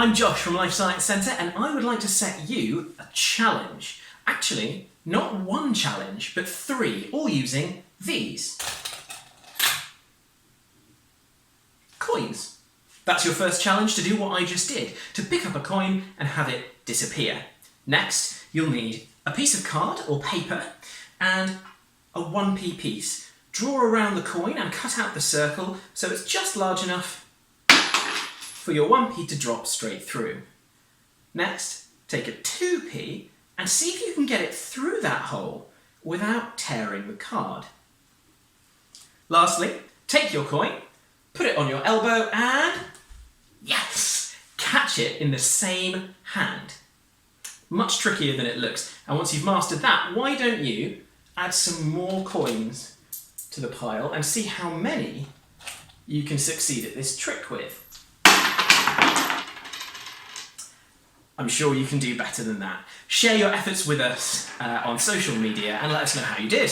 I'm Josh from Life Science Centre and I would like to set you a challenge. Actually, not one challenge, but 3, all using these. Coins. That's your first challenge, to do what I just did, to pick up a coin and have it disappear. Next, you'll need a piece of card or paper and a 1p piece. Draw around the coin and cut out the circle so it's just large enough for your 1p to drop straight through. Next, take a 2p and see if you can get it through that hole without tearing the card. Lastly, take your coin, put it on your elbow and, yes, catch it in the same hand. Much trickier than it looks. And once you've mastered that, why don't you add some more coins to the pile and see how many you can succeed at this trick with. I'm sure you can do better than that. Share your efforts with us on social media and let us know how you did.